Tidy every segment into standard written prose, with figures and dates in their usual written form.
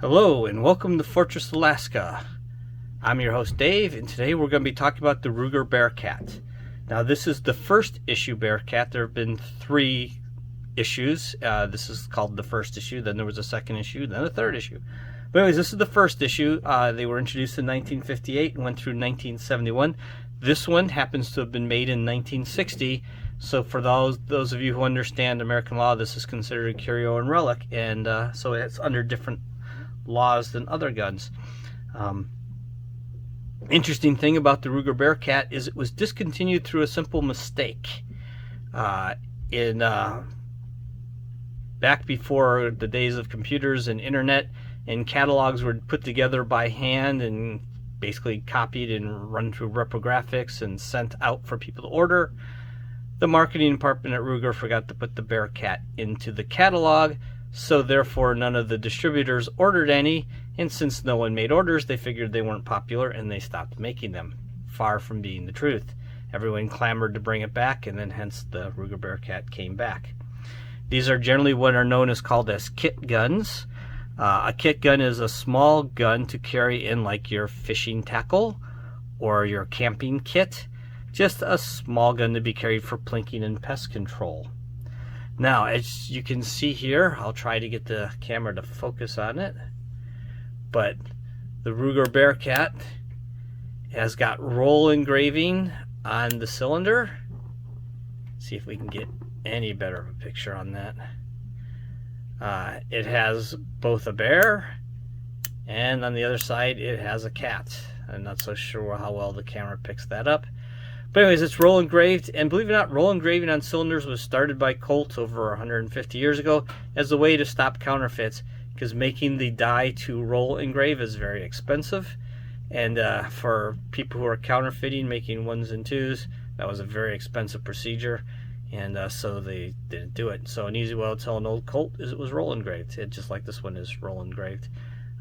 Hello and welcome to Fortress, Alaska. I'm your host Dave, and today we're going to be talking about the Ruger Bearcat. Now this is the first issue Bearcat. There have been 3 issues. This is called the first issue, then there was a second issue, then a third issue. But anyways, this is the first issue. They were introduced in 1958 and went through 1971. This one happens to have been made in 1960. So for those of you who understand American law, this is considered a curio and relic, and so it's under different laws than other guns. Interesting thing about the Ruger Bearcat is it was discontinued through a simple mistake. Back before the days of computers and internet, and catalogs were put together by hand and basically copied and run through reprographics and sent out for people to order, the marketing department at Ruger forgot to put the Bearcat into the catalog. So therefore none of the distributors ordered any, and since no one made orders, they figured they weren't popular and they stopped making them. Far from being the truth. Everyone clamored to bring it back, and then hence the Ruger Bearcat came back. These are generally what are known as called as kit guns. A kit gun is a small gun to carry in like your fishing tackle or your camping kit. Just a small gun to be carried for plinking and pest control. Now, as you can see here, I'll try to get the camera to focus on it, but the Ruger Bearcat has got roll engraving on the cylinder. See if we can get any better of a picture on that. It has both a bear, and on the other side it has a cat. I'm not so sure how well the camera picks that up. But anyways, it's roll engraved, and believe it or not, roll engraving on cylinders was started by Colt over 150 years ago as a way to stop counterfeits, because making the die to roll engrave is very expensive, and for people who are counterfeiting, making 1s and 2s, that was a very expensive procedure, and so they didn't do it. So an easy way to tell an old Colt is it was roll engraved, just like this one is roll engraved.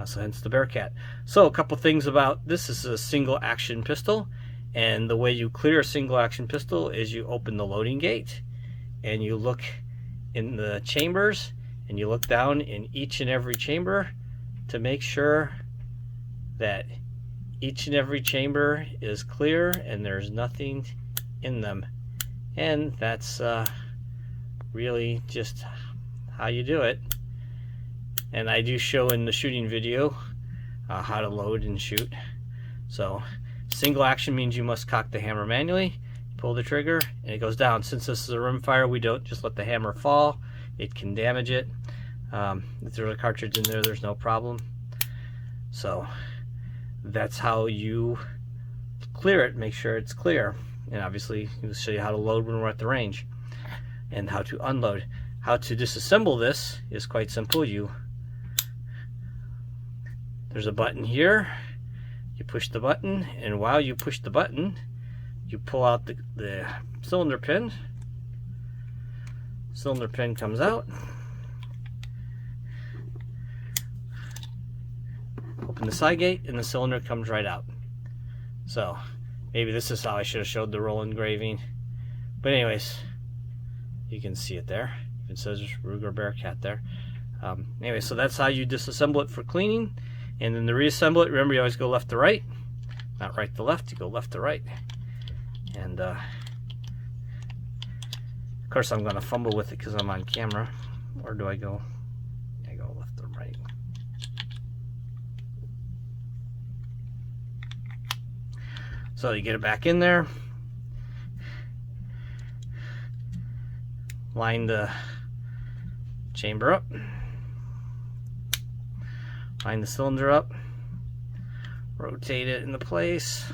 So hence the Bearcat. So a couple things about this. This is a single action pistol. And the way you clear a single action pistol is you open the loading gate and you look in the chambers and you look down in each and every chamber to make sure that each and every chamber is clear and there's nothing in them. And that's really just how you do it. And I do show in the shooting video how to load and shoot. So single action means you must cock the hammer manually, pull the trigger, and it goes down. Since this is a rimfire, we don't just let the hammer fall. It can damage it. If there's a cartridge in there, there's no problem. So that's how you clear it, make sure it's clear. And obviously, we'll show you how to load when we're at the range and how to unload. How to disassemble this is quite simple. There's a button here. You push the button, and while you push the button, you pull out the cylinder pin. Cylinder pin comes out. Open the side gate, and the cylinder comes right out. So maybe this is how I should have showed the roll engraving. But anyways, you can see it there. It says Ruger Bearcat there. Anyway, so that's how you disassemble it for cleaning. And then to reassemble it, remember you always go left to right, not right to left, you go left to right. And of course I'm going to fumble with it because I'm on camera. Or do I go? I go left to right. So you get it back in there, line the chamber up, line the cylinder up, rotate it into place,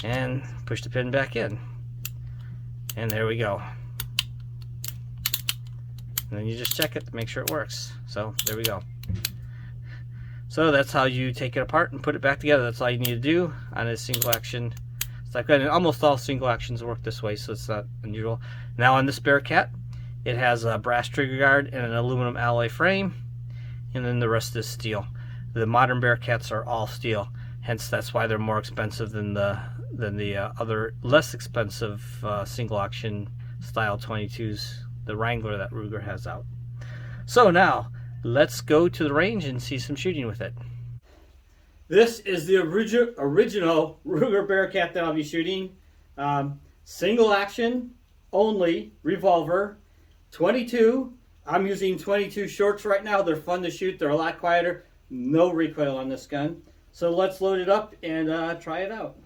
and push the pin back in. And there we go. And then you just check it to make sure it works. So there we go. So that's how you take it apart and put it back together. That's all you need to do on a single action. It's like that. And almost all single actions work this way, so it's not unusual. Now on this Bearcat, it has a brass trigger guard and an aluminum alloy frame, and then the rest is steel. The modern Bearcats are all steel, hence that's why they're more expensive than the other less expensive single action style 22s, the Wrangler that Ruger has out. So now let's go to the range and see some shooting with it. This is the original Ruger Bearcat that I'll be shooting. Single action only revolver, 22. I'm using 22 shorts right now. They're fun to shoot. They're a lot quieter. No recoil on this gun. So let's load it up and try it out.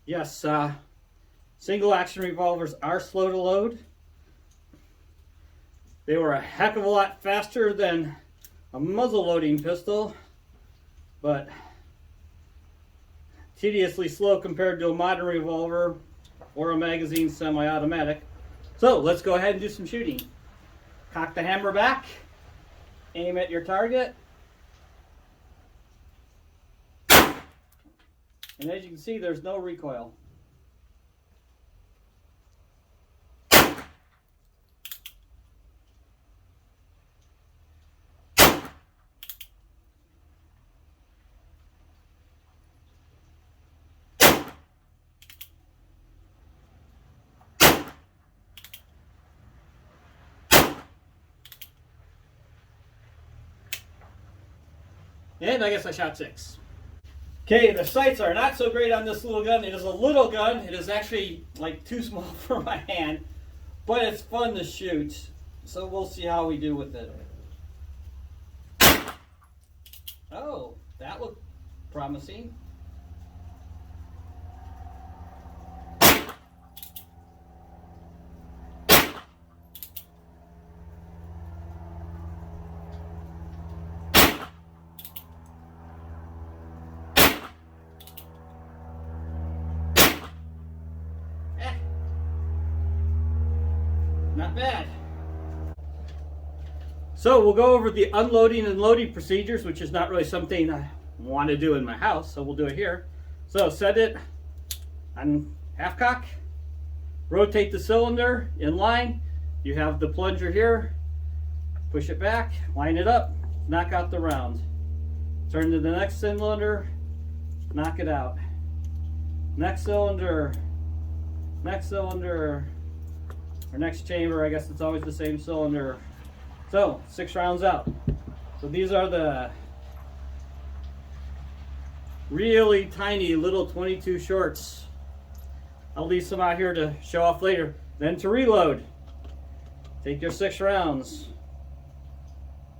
Yes, single action revolvers are slow to load. They were a heck of a lot faster than a muzzle loading pistol, but tediously slow compared to a modern revolver or a magazine semi-automatic. So let's go ahead and do some shooting. Cock the hammer back, aim at your target, and as you can see, there's no recoil. And I guess I shot 6. Okay, the sights are not so great on this little gun. It is a little gun. It is actually like too small for my hand, but it's fun to shoot. So we'll see how we do with it. Oh, that looked promising. Not bad. So we'll go over the unloading and loading procedures, which is not really something I want to do in my house, so we'll do it here. So set it on half cock, rotate the cylinder in line. You have the plunger here, push it back, line it up, knock out the round. Turn to the next cylinder, knock it out. Next cylinder, or next chamber, I guess it's always the same cylinder. So 6 rounds out. So these are the really tiny little 22 shorts. I'll leave some out here to show off later. Then to reload, take your 6 rounds.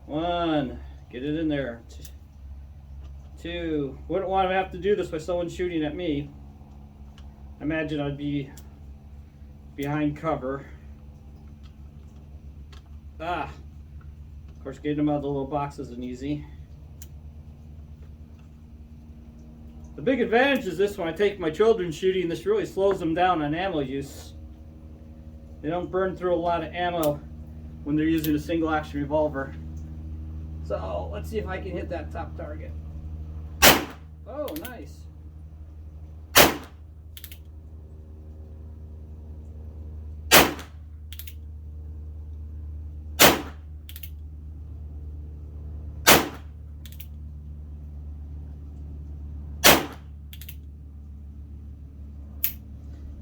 1, get it in there. 2, wouldn't want to have to do this by someone shooting at me. Imagine I'd be behind cover. Of course, getting them out of the little box isn't easy. The big advantage is this: when I take my children shooting, this really slows them down on ammo use. They don't burn through a lot of ammo when they're using a single action revolver. So let's see if I can hit that top target. Oh, nice.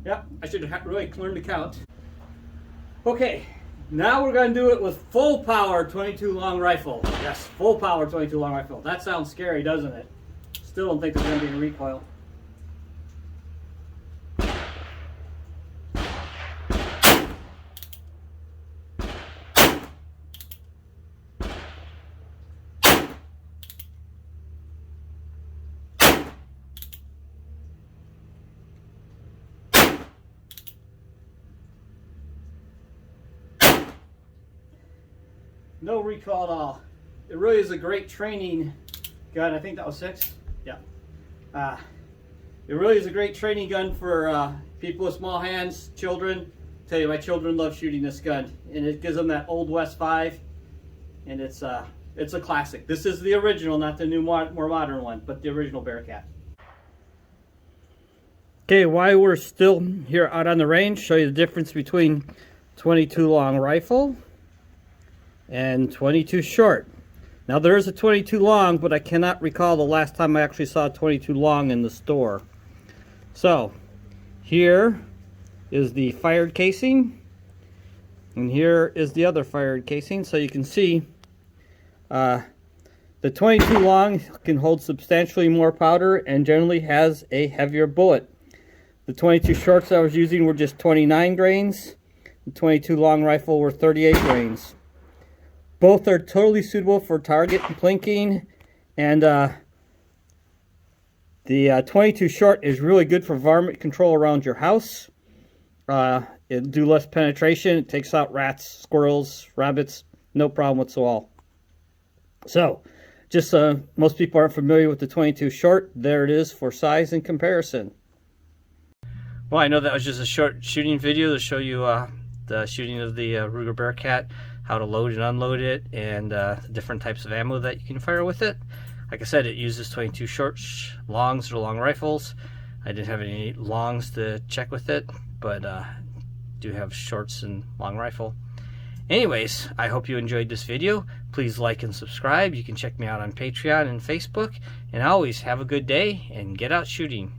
Yep, I should have really learned to count. Okay, now we're going to do it with full power 22 long rifle. Yes, full power 22 long rifle. That sounds scary, doesn't it? Still don't think there's going to be a recoil. No recoil at all. It really is a great training gun. I think that was 6. Yeah. It really is a great training gun for people with small hands, children. I tell you, my children love shooting this gun, and it gives them that Old West 5, and it's a classic. This is the original, not the new, more modern one, but the original Bearcat. Okay, while we're still here out on the range, show you the difference between 22 long rifle and 22 short. Now there is a 22 long, but I cannot recall the last time I actually saw a 22 long in the store. So Here is the fired casing, and here is the other fired casing. So you can see the 22 long can hold substantially more powder and generally has a heavier bullet. The 22 shorts I was using were just 29 grains. The 22 long rifle were 38 grains. Both are totally suitable for target and plinking, and the 22 short is really good for varmint control around your house. It'll do less penetration. It takes out rats, squirrels, rabbits, no problem whatsoever. So, just most people aren't familiar with the 22 short. There it is for size and comparison. Well, I know that was just a short shooting video to show you the shooting of the Ruger Bearcat, how to load and unload it, and the different types of ammo that you can fire with it. Like I said, it uses 22 short longs or long rifles. I didn't have any longs to check with it, but do have shorts and long rifle. Anyways, I hope you enjoyed this video. Please like and subscribe. You can check me out on Patreon and Facebook. And always have a good day and get out shooting.